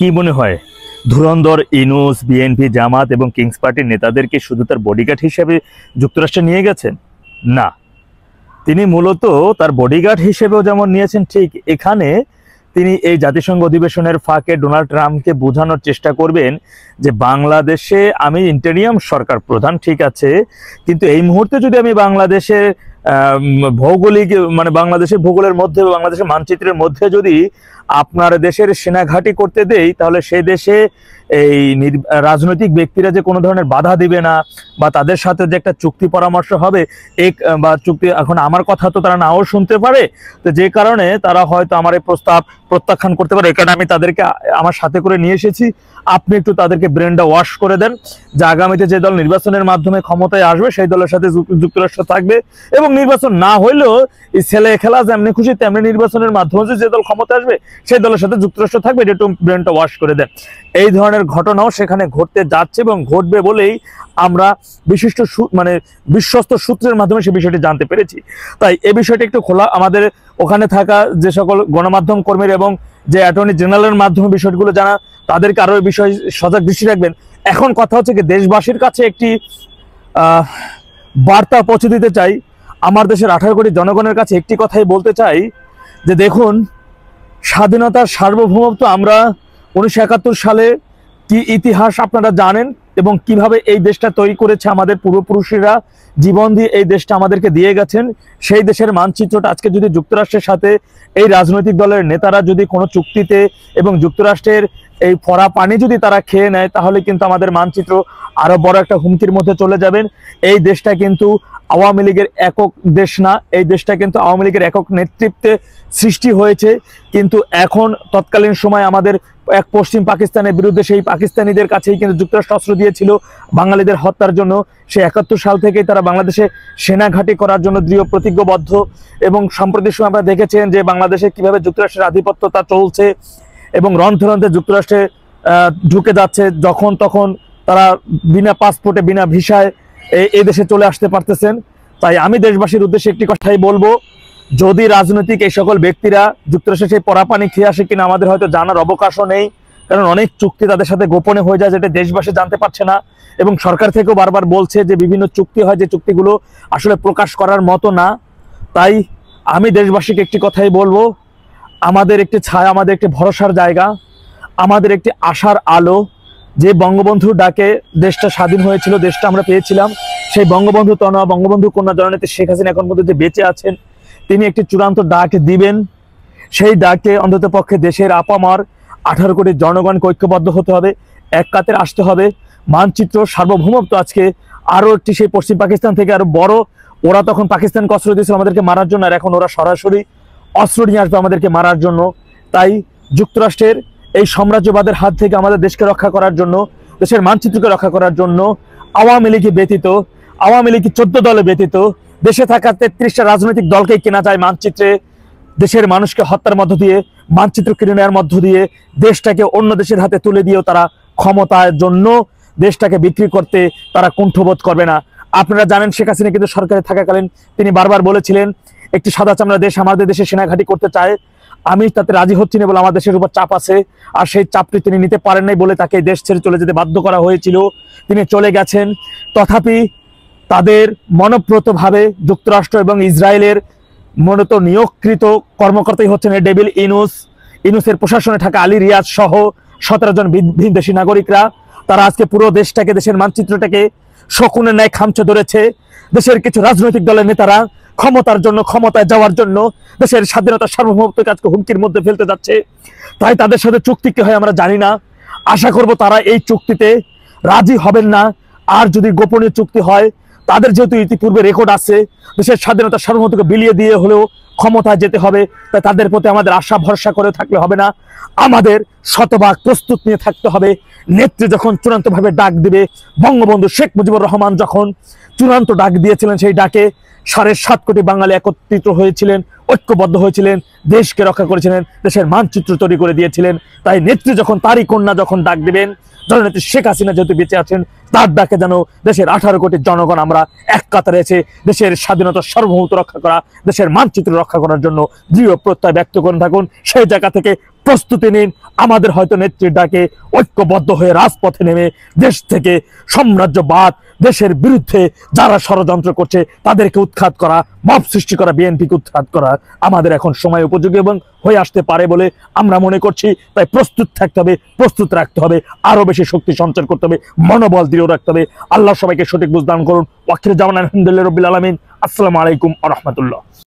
কি মনে হয় ধুরন্ধর ইউনূস বিএনপি জামাত এবং কিংস পার্টির নেতাদেরকে শুধু তার বডিগার্ড হিসেবে যুক্তরাষ্ট্রে নিয়ে গেছেন? না, তিনি মূলত তার বডিগার্ড হিসেবেও যেমন নিয়েছেন, ঠিক এখানে তিনি এই জাতিসংঘ অধিবেশনের ফাঁকে ডোনাল্ড ট্রাম্পকে বোঝানোর চেষ্টা করবেন যে বাংলাদেশে আমি ইন্টারিয়াম সরকার প্রধান, ঠিক আছে, কিন্তু এই মুহূর্তে যদি আমি বাংলাদেশের ভৌগোলিক মানে বাংলাদেশের ভূগোলের মধ্যে বাংলাদেশের মানচিত্রের মধ্যে যদি আপনার দেশের সেনাঘাঁটি করতে দেই, তাহলে সেই দেশে এই রাজনৈতিক ব্যক্তিরা যে কোনো ধরনের বাধা দিবে না বা তাদের সাথে যে একটা চুক্তি পরামর্শ হবে এক বা চুক্তি, এখন আমার কথা তো তারা নাও শুনতে পারে, তো যে কারণে তারা হয়তো আমার এই প্রস্তাব প্রত্যাখ্যান করতে পারে। এখানে আমি তাদেরকে আমার সাথে করে নিয়ে এসেছি, আপনি একটু তাদেরকে ব্রেনটা ওয়াশ করে দেন যে আগামীতে যে দল নির্বাচনের মাধ্যমে ক্ষমতায় আসবে সেই দলের সাথে যুক্তরাষ্ট্র থাকবে, এবং নির্বাচন না হইলেও এই ছেলে খেলা যেমনি খুশি তেমনি নির্বাচনের মাধ্যমে যে দল ক্ষমতা আসবে সেই দলের সাথে যুক্তরাষ্ট্র থাকবে, এটা একটু ব্রেনটা ওয়াশ করে দেন। এই ধরনের ঘটনাও সেখানে ঘটতে যাচ্ছে এবং ঘটবে বলেই আমরা বিশিষ্ট মানে বিশ্বস্ত সূত্রের মাধ্যমে সেই বিষয়টি জানতে পেরেছি। তাই এই বিষয়টি একটু খোলা, আমাদের ওখানে থাকা যে সকল গণমাধ্যম কর্মীর এবং যে অ্যাটর্নি জেনারেলের মাধ্যমে বিষয়গুলো জানা, তাদেরকে আরো এই বিষয়ে সজাগ দৃষ্টি রাখবেন। এখন কথা হচ্ছে কি, দেশবাসীর কাছে একটি বার্তা পৌঁছে দিতে চাই, আমার দেশের 18 কোটি জনগণের কাছে একটি কথাই বলতে চাই যে দেখুন, স্বাধীনতার সার্বভৌমত্ব আমরা 1971 সালে কি ইতিহাস আপনারা জানেন এবং কিভাবে এই দেশটা তৈরি করেছে আমাদের পূর্বপুরুষেরা, জীবন দিয়ে এই দেশটা আমাদেরকে দিয়ে গেছেন। সেই দেশের মানচিত্রটা আজকে যদি যুক্তরাষ্ট্রের সাথে এই রাজনৈতিক দলের নেতারা যদি কোনো চুক্তিতে এবং যুক্তরাষ্ট্রের এই ফরা পানি যদি তারা খেয়ে নেয়, তাহলে কিন্তু আমাদের মানচিত্র আরো বড় একটা হুমকির মধ্যে চলে যাবেন। এই দেশটা কিন্তু আওয়ামী লীগের একক দেশ না, এই দেশটা কিন্তু আওয়ামী লীগের একক নেতৃত্বে সৃষ্টি হয়েছে, কিন্তু এখন তৎকালীন সময় আমাদের এক পশ্চিম পাকিস্তানের বিরুদ্ধে সেই পাকিস্তানিদের কাছেই কিন্তু যুক্তরাষ্ট্র অস্ত্র দিয়েছিল বাঙালিদের হত্যার জন্য। সেই 71 সাল থেকেই তারা বাংলাদেশে সেনাঘাঁটি করার জন্য দৃঢ় প্রতিজ্ঞবদ্ধ, এবং সম্প্রতি সময় আপনারা দেখেছেন যে বাংলাদেশে কিভাবে যুক্তরাষ্ট্রের আধিপত্যতা চলছে এবং রন্ধ্রে রন্ধ্রে যুক্তরাষ্ট্রে ঢুকে যাচ্ছে, যখন তখন তারা বিনা পাসপোর্টে বিনা ভিসায় এই দেশে চলে আসতে পারতেছেন। তাই আমি দেশবাসীর উদ্দেশ্যে একটি কথাই বলবো, যদি রাজনৈতিক এই সকল ব্যক্তিরা যুক্তরাষ্ট্রে সেই পরাপানি খেয়ে আসে কিনা আমাদের হয়তো জানার অবকাশও নেই, কারণ অনেক চুক্তি তাদের সাথে গোপনে হয়ে যায় যেটা দেশবাসী জানতে পারছে না, এবং সরকার থেকেও বারবার বলছে যে বিভিন্ন চুক্তি হয় যে চুক্তিগুলো আসলে প্রকাশ করার মতো না। তাই আমি দেশবাসীকে একটি কথাই বলবো, আমাদের একটি ছায়া, আমাদের একটি ভরসার জায়গা, আমাদের একটি আশার আলো, যে বঙ্গবন্ধুর ডাকে দেশটা স্বাধীন হয়েছিল, দেশটা আমরা পেয়েছিলাম, সেই বঙ্গবন্ধু তনয়া বঙ্গবন্ধু কন্যা জননেত্রী শেখ হাসিনা এখন পর্যন্ত যে বেঁচে আছেন, তিনি একটি চূড়ান্ত ডাক দিবেন। সেই ডাকে অন্তত পক্ষে দেশের আপামার 18 কোটি জনগণকে ঐক্যবদ্ধ হতে হবে, এক কাতে আসতে হবে। মানচিত্র সার্বভৌমত্ব আজকে আরো একটি সেই পশ্চিম পাকিস্তান থেকে আরো বড়, ওরা তখন পাকিস্তানকে অস্ত্র দিয়েছিল আমাদেরকে মারার জন্য, আর এখন ওরা সরাসরি অস্ত্র নিয়ে আসবে আমাদেরকে মারার জন্য। তাই যুক্তরাষ্ট্রের এই সাম্রাজ্যবাদের হাত থেকে আমাদের দেশকে রক্ষা করার জন্য, দেশের মানচিত্রকে রক্ষা করার জন্য আওয়ামী লীগ ব্যতীত, আওয়ামী লীগ 14 দলে ব্যতীত দেশে থাকা 33টা রাজনৈতিক দলকেই কেনা যায় মানচিত্রে, দেশের মানুষকে হত্যার মধ্য দিয়ে, মানচিত্র কিনে নেওয়ার মধ্য দিয়ে, দেশটাকে অন্য দেশের হাতে তুলে দিয়েও তারা ক্ষমতার জন্য দেশটাকে বিক্রি করতে তারা কুণ্ঠবোধ করবে না। আপনারা জানেন শেখ হাসিনা কিন্তু সরকারে থাকাকালীন তিনি বারবার বলেছিলেন একটি সাদা চামড়া দেশ আমাদের দেশে সেনাঘাঁটি করতে চায়, আমি তাতে রাজি হচ্ছি না বলে আমার দেশের উপর চাপ আছে, আর সেই চাপটি তিনি নিতে পারেন নাই বলে তাকে দেশ ছেড়ে চলে যেতে বাধ্য করা হয়েছিল। তিনি চলে গেছেন, তথাপি তাদের মনপ্রতভাবে যুক্তরাষ্ট্র এবং ইসরায়েলের মূলত নিয়োগকৃত কর্মকর্তাই হচ্ছেন ডেভিল ইউনূসের প্রশাসনে থাকা আলী রিয়াজ সহ 17 জন ভিনদেশী নাগরিকরা। তারা আজকে পুরো দেশটাকে, দেশের মানচিত্রটাকে শকুনের ন্যায় খামচে ধরেছে। দেশের কিছু রাজনৈতিক দলের নেতারা ক্ষমতার জন্য, ক্ষমতায় যাওয়ার জন্য দেশের স্বাধীনতার সার্বভৌমত্বকে আজকে হুমকির মধ্যে ফেলতে যাচ্ছে। তাই তাদের সাথে চুক্তি কি হয় আমরা জানি না, আশা করব তারা এই চুক্তিতে রাজি হবেন না। আর যদি গোপনীয় চুক্তি হয়, তাদের যেহেতু ইতিপূর্বে রেকর্ড আছে, দেশের স্বাধীনতার সার্বভৌমত্বকে বিলিয়ে দিয়ে হলেও ক্ষমতায় যেতে হবে, তাই তাদের প্রতি আমাদের আশা ভরসা করে থাকলে হবে না, আমাদের শতভাগ প্রস্তুত নিয়ে থাকতে হবে। নেত্রী যখন চূড়ান্তভাবে ডাক দিবে, বঙ্গবন্ধু শেখ মুজিবুর রহমান যখন চূড়ান্ত ডাক দিয়েছিলেন, সেই ডাকে 7.5 কোটি বাঙালি একত্রিত হয়েছিলেন, ঐক্যবদ্ধ হয়েছিলেন, দেশকে রক্ষা করেছিলেন, দেশের মানচিত্র তৈরি করে দিয়েছিলেন। তাই নেত্রী যখন, তারই কন্যা যখন ডাক দিবেন, জননেত্রী শেখ হাসিনা যেহেতু বেঁচে আছেন, তার ডাকে যেন দেশের 18 কোটি জনগণ আমরা এক কাতারে এসে দেশের স্বাধীনতার সার্বভৌমত্ব রক্ষা করা, দেশের মানচিত্র রক্ষা করার জন্য দৃঢ় প্রত্যয় ব্যক্ত করে থাকুন। সেই জায়গা থেকে প্রস্তুতি নিন। আমাদের হয়তো নেত্রীর ডাকে ঐক্যবদ্ধ হয়ে রাজপথে নেমে দেশ থেকে সাম্রাজ্যবাদ, দেশের বিরুদ্ধে যারা ষড়যন্ত্র করছে তাদেরকে উৎখাত করা, মব সৃষ্টি করা, বিএনপিকে উৎখাত করা আমাদের এখন সময় উপযোগী এবং হয়ে আসতে পারে বলে আমরা মনে করছি। তাই প্রস্তুত থাকতে হবে, প্রস্তুত রাখতে হবে, আরো বেশি শক্তি সঞ্চার করতে হবে, মনোবল দৃঢ় রাখতে হবে। আল্লাহ সবাইকে সঠিক বুঝদান করুন। ওয়াখির জামান আলহামদুলিল্লাহ রাব্বিল আলামিন। আসসালামু আলাইকুম ওয়া রাহমাতুল্লাহ।